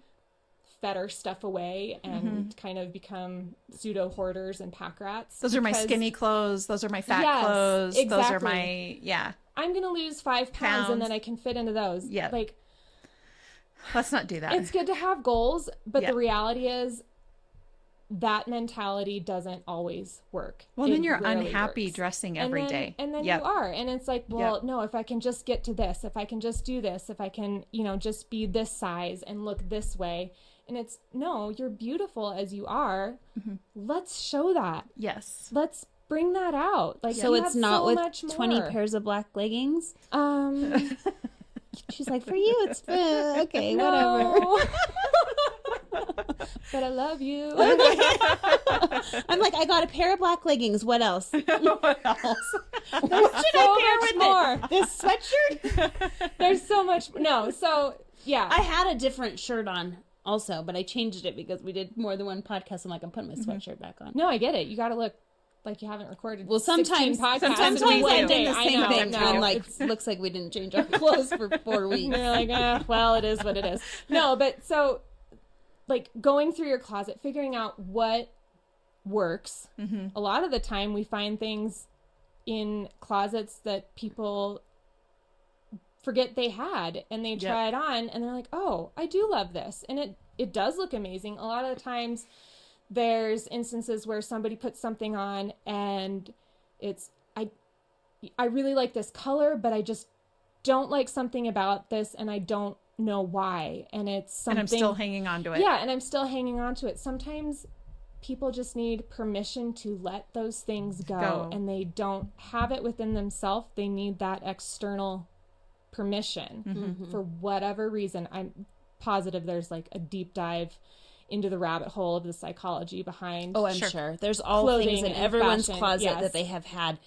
fetter stuff away and kind of become pseudo hoarders and pack rats. Those are my skinny clothes. Those are my fat clothes. Exactly. Those are my, I'm going to lose 5 pounds and then I can fit into those. Like, let's not do that. It's good to have goals, but the reality is that mentality doesn't always work. Well, then you're unhappy dressing every day. And then you are. And it's like, well, no, if I can just get to this, if I can just do this, if I can, just be this size and look this way. And it's, no, you're beautiful as you are. Let's show that. Let's bring that out. Like, so it's not with 20 pairs of black leggings. She's like, for you, it's okay, whatever. But I love you. I'm like, I got a pair of black leggings. What else? What else? What should I pair with more? This sweatshirt? There's so much. No, so yeah. I had a different shirt on also, but I changed it because we did more than one podcast. I'm like, I'm putting my sweatshirt back on. No, I get it. You got to look like you haven't recorded. Well, sometimes we one day the same thing. And I'm like, looks like we didn't change our clothes for 4 weeks. And you're like, well, it is what it is. No, but so, like, going through your closet, figuring out what works. A lot of the time we find things in closets that people forget they had, and they try it on and they're like, oh, I do love this. And it does look amazing. A lot of the times there's instances where somebody puts something on and it's, I really like this color, but I just don't like something about this and I don't know why. And it's something. And I'm still hanging on to it. Yeah, and I'm still hanging on to it. Sometimes people just need permission to let those things go. And they don't have it within themselves. They need that external permission for whatever reason. I'm positive there's like a deep dive into the rabbit hole of the psychology behind. Oh, I'm sure. There's all things in everyone's closet that they have had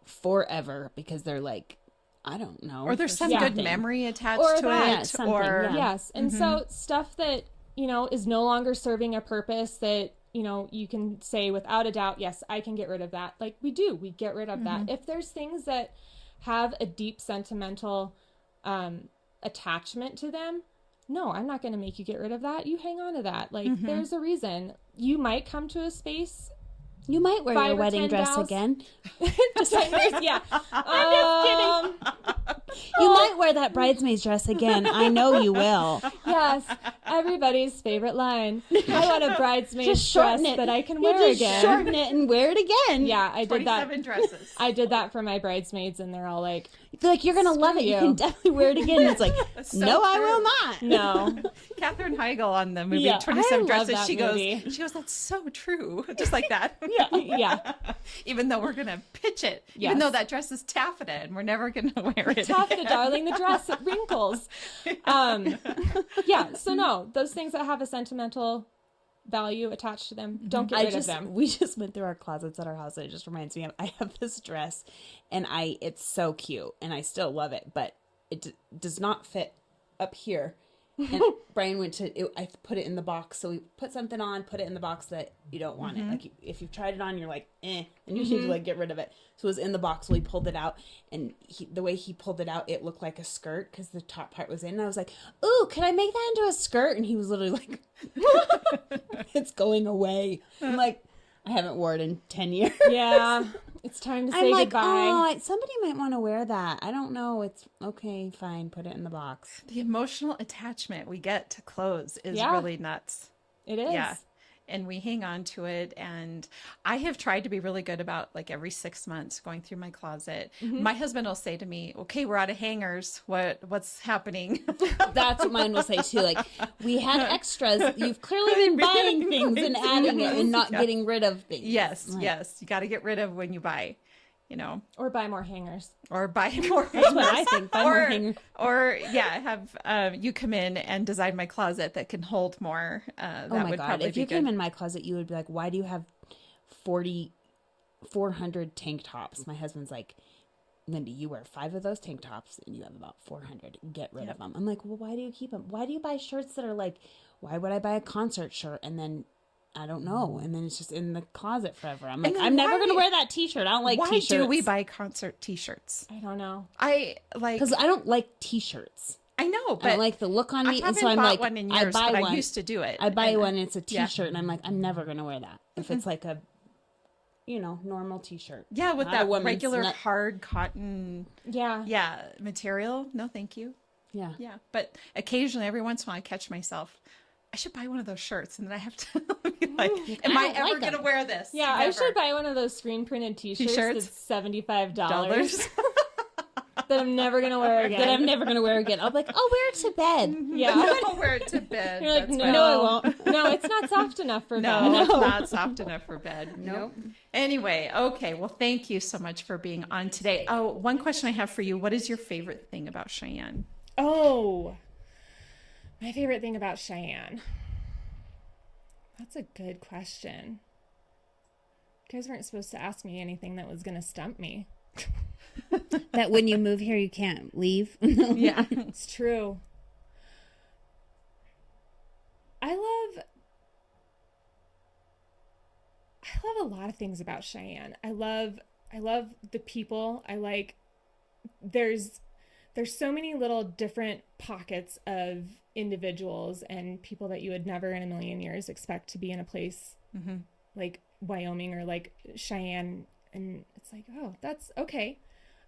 forever because they're like, I don't know. Or there's some good memory attached to it. Yes. And so stuff that, is no longer serving a purpose that, you can say without a doubt, yes, I can get rid of that. Like we get rid of that. If there's things that have a deep sentimental attachment to them, no, I'm not going to make you get rid of that. You hang on to that. Like there's a reason. You might come to a space You might wear your wedding dress again. Just yeah. I'm just kidding. You might wear that bridesmaid's dress again. I know you will. Yes, everybody's favorite line. I want a bridesmaid's dress that I can wear again. Shorten it and wear it again. Yeah, I did that. 27 dresses. I did that for my bridesmaids, and they're all like, you're going to love it. You can definitely wear it again. And it's like, no, I will not. No. Katherine Heigl on the movie 27 Dresses, she movie. goes, that's so true. Just like that. Yeah. Even though we're going to pitch it. Yes. Even though that dress is taffeta and we're never going to wear it. Taffeta, darling, the dress, it wrinkles. Yeah, so no, those things that have a sentimental value attached to them, don't get rid of them. We just went through our closets at our house, and it just reminds me of, I have this dress, and it's so cute, and I still love it, but it does not fit up here. And Brian I put it in the box, so we put something on, put it in the box that you don't want it. Like, if you've tried it on, you're like, and you need to get rid of it. So it was in the box, so we pulled it out, and the way he pulled it out, it looked like a skirt because the top part was in. And I was like, ooh, can I make that into a skirt? And he was literally like, it's going away. I'm like, I haven't worn it in 10 years. Yeah. It's time to say goodbye. Oh, somebody might want to wear that. I don't know. It's okay, fine. Put it in the box. The emotional attachment we get to clothes is really nuts. It is. Yeah. And we hang on to it. And I have tried to be really good about, like, every 6 months going through my closet. My husband will say to me, okay, we're out of hangers. What's happening? That's what mine will say too. Like, we had extras. You've clearly been buying things and adding it and not getting rid of things. Yes. You got to get rid of when you buy, Or buy more hangers. Or buy more hangers. That's what I think. Buy more hangers. Or have you come in and design my closet that can hold more. That would probably if you came in my closet, you would be like, why do you have 400 tank tops? My husband's like, Lindee, you wear 5 of those tank tops and you have about 400. Get rid of them. I'm like, well, why do you keep them? Why do you buy shirts that are like, why would I buy a concert shirt and then I don't know, and then it's just in the closet forever. I'm like, I'm never gonna wear that T-shirt. I don't like T-shirts. Why do we buy concert T-shirts? I don't know. Because I don't like T-shirts. I know, but I don't like the look on me, and so I'm like, one in years, I buy but one. I used to do it. I buy one, and it's a T-shirt, and I'm like, I'm never gonna wear that. If it's like a, normal T-shirt. Yeah, with that regular hard cotton. Yeah, material. No, thank you. Yeah. But occasionally, every once in a while, I catch myself, I should buy one of those shirts, and then I have to be like, am I ever going to wear this? Yeah, Never. I should buy one of those screen printed T-shirts that's $75 that I'm never going to wear again. I'll be like, I'll wear it to bed. Yeah. I'll wear it to bed. You're like, no, I won't. No, it's not soft enough for bed. No, it's not soft enough for bed. Nope. Anyway, okay. Well, thank you so much for being on today. Oh, one question I have for you. What is your favorite thing about Cheyenne? Oh, my favorite thing about Cheyenne. That's a good question. You guys weren't supposed to ask me anything that was going to stump me. That when you move here, you can't leave. Yeah, it's true. I love a lot of things about Cheyenne. I love the people. There's so many little different pockets of individuals and people that you would never in a million years expect to be in a place like Wyoming or like Cheyenne. And it's like, oh, that's okay.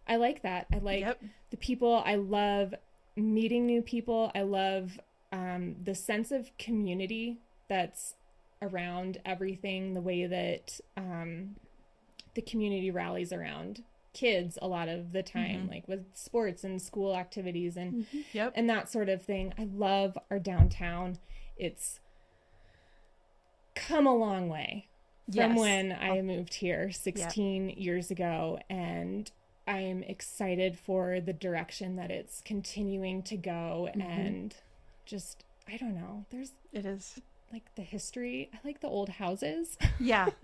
I like that. I like the people. I love meeting new people. I love the sense of community that's around everything, the way that the community rallies around kids a lot of the time, like with sports and school activities and and that sort of thing. I love our downtown. It's come a long way from when I moved here 16 years ago, and I am excited for the direction that it's continuing to go. And just, I don't know, it is like the history. I like the old houses. Yep,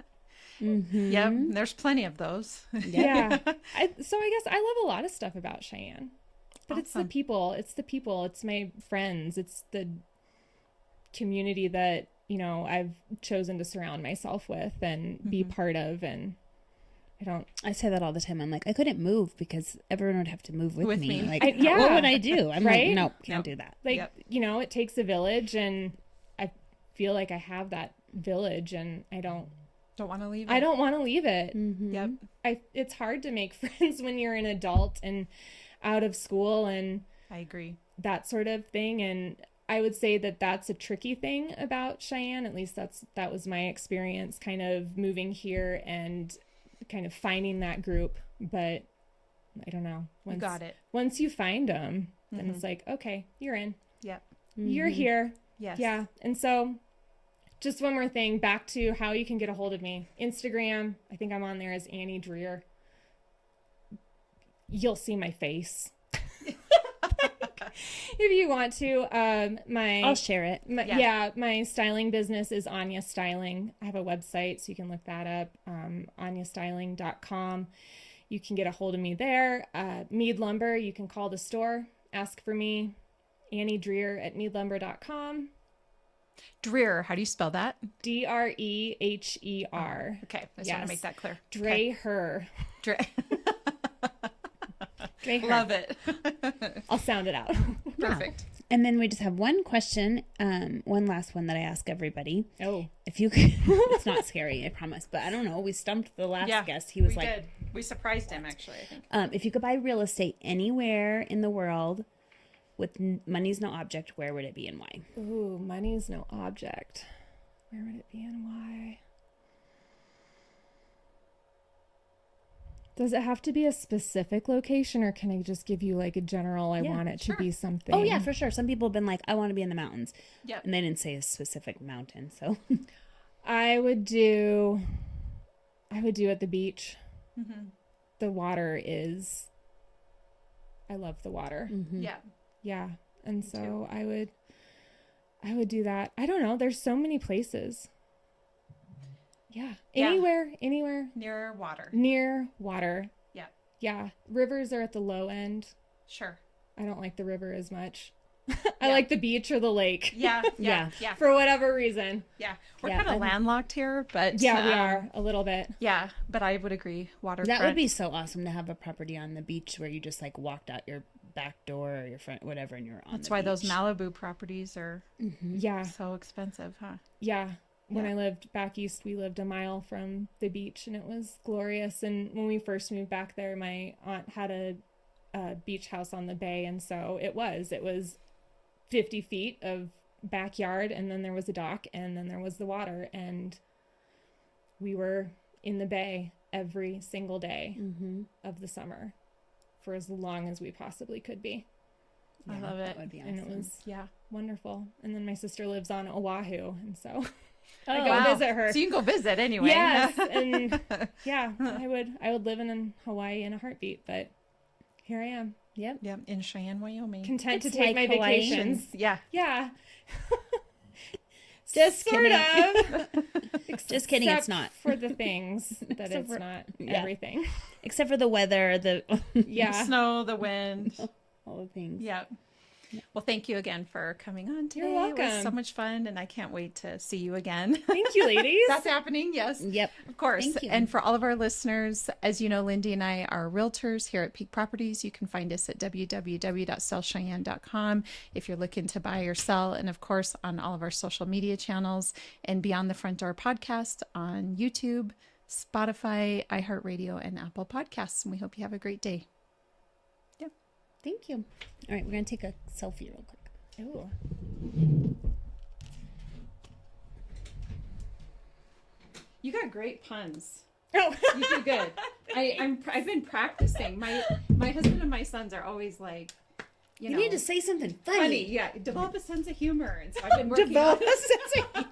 there's plenty of those. So I guess I love a lot of stuff about Cheyenne, but it's the people. It's my friends. It's the community that I've chosen to surround myself with and be part of. And I say that all the time. I'm like, I couldn't move because everyone would have to move with me. Like, what would I do? I'm right? like, nope, can't do that. Like, it takes a village, and I feel like I have that village, and I don't Don't want to leave it. I don't want to leave it. Mm-hmm. Yep. It's hard to make friends when you're an adult and out of school and I agree. that sort of thing. And I would say that that's a tricky thing about Cheyenne. At least that was my experience, kind of moving here and kind of finding that group. But I don't know. You got it. Once you find them, then it's like, okay, you're in. Yep. You're here. Yes. Yeah. And so just one more thing, back to how you can get a hold of me. Instagram, I think I'm on there as Annie.dreher. You'll see my face. If you want to, I'll share it. My styling business is AINE Styling. I have a website, so you can look that up, AINEstyling.com. You can get a hold of me there. Mead Lumber, you can call the store, ask for me, Annie.dreher at meadlumber.com. Dreher, how do you spell that? Dreher. Okay, I just want to make that clear. Dreher. Dreher. Love it. I'll sound it out. Perfect. And then we just have one question, one last one that I ask everybody. Oh. If you could, it's not scary, I promise, but I don't know. We stumped the last guest. He was we did. We surprised him, actually, I think. If you could buy real estate anywhere in the world with money's no object, where would it be and why? Ooh, money's no object. Where would it be and why? Does it have to be a specific location, or can I just give you like a general, I want it to be something? Oh, yeah, for sure. Some people have been like, I want to be in the mountains. Yep. And they didn't say a specific mountain, so. I would do at the beach. Mm-hmm. The water is, I love the water. Mm-hmm. Yeah. Yeah. And so I would do that. I don't know. There's so many places. Yeah. Anywhere. Near water. Near water. Yeah. Yeah. Rivers are at the low end. Sure. I don't like the river as much. I like the beach or the lake. Yeah. For whatever reason. Yeah. We're kind of landlocked here, but yeah, we are a little bit. Yeah, but I would agree. Waterfront. That would be so awesome to have a property on the beach where you just like walked out your back door or your front, whatever, and you're on That's the why beach. those Malibu properties are so expensive, huh? Yeah. When I lived back east, we lived a mile from the beach, and it was glorious. And when we first moved back there, my aunt had a beach house on the bay, and so it was 50 feet of backyard, and then there was a dock, and then there was the water, and we were in the bay every single day of the summer for as long as we possibly could be. I love it. That would be awesome. And it was wonderful. And then my sister lives on Oahu, and so I Oh, go visit her. So you can go visit anyway. Yes, and I would live in Hawaii in a heartbeat, but here I am. Yep. Yeah, in Cheyenne, Wyoming. Content It's to take like my Hawaii. vacations. Yeah. Yeah. Just sort kidding. of. Just kidding, it's Except not. for the things that Except it's for- not yeah. everything. Except for the weather, the Yeah. The snow, the wind. all the things. Yeah. Well, thank you again for coming on today. You're welcome. It was so much fun, and I can't wait to see you again. Thank you, ladies. That's happening, yes. Yep. Of course. Thank you. And for all of our listeners, as you know, Lindee and I are realtors here at Peak Properties. You can find us at www.sellcheyenne.com if you're looking to buy or sell. And of course, on all of our social media channels and Beyond the Front Door podcast on YouTube, Spotify, iHeartRadio, and Apple Podcasts. And we hope you have a great day. Thank you. All right, we're going to take a selfie real quick. Ooh. You got great puns. Oh. You do good. I've been practicing. My husband and my sons are always like, you know, need to say something funny. funny. Yeah, develop a sense of humor, and so I've been working Develop on a sense of humor.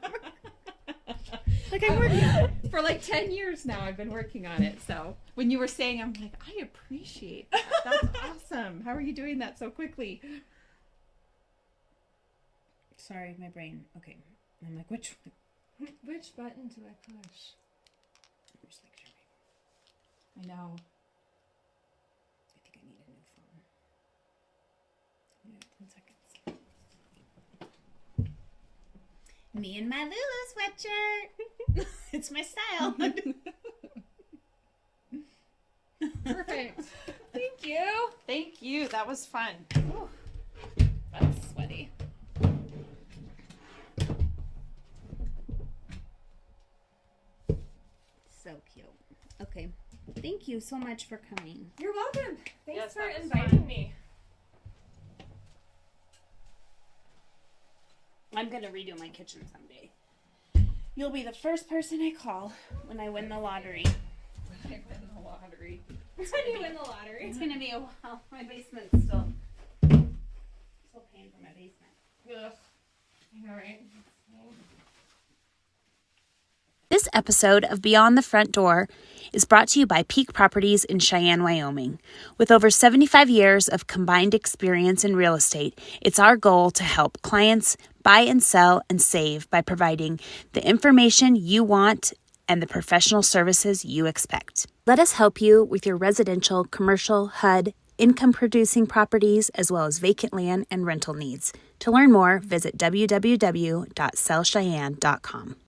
Like I'm working on it. for like 10 years now. I've been working on it. So when you were saying, I'm like, I appreciate that. That's awesome. How are you doing that so quickly? Sorry, my brain. Okay. I'm like, which button do I push? Just like, sure. I know. I think I need a new phone. 10 seconds. Me and my Lulu sweatshirt. It's my style. Perfect. Thank you. Thank you. That was fun. Ooh, that's sweaty. So cute. Okay. Thank you so much for coming. You're welcome. Thanks Yes, for that was inviting fun. me. I'm going to redo my kitchen someday. You'll be the first person I call when I win the lottery. When I win the lottery. When you win the lottery. It's going to be a while. My basement's still paying for my basement. Ugh. All right. This episode of Beyond the Front Door is brought to you by Peak Properties in Cheyenne, Wyoming. With over 75 years of combined experience in real estate, it's our goal to help clients buy and sell and save by providing the information you want and the professional services you expect. Let us help you with your residential, commercial, HUD, income-producing properties, as well as vacant land and rental needs. To learn more, visit www.sellcheyenne.com.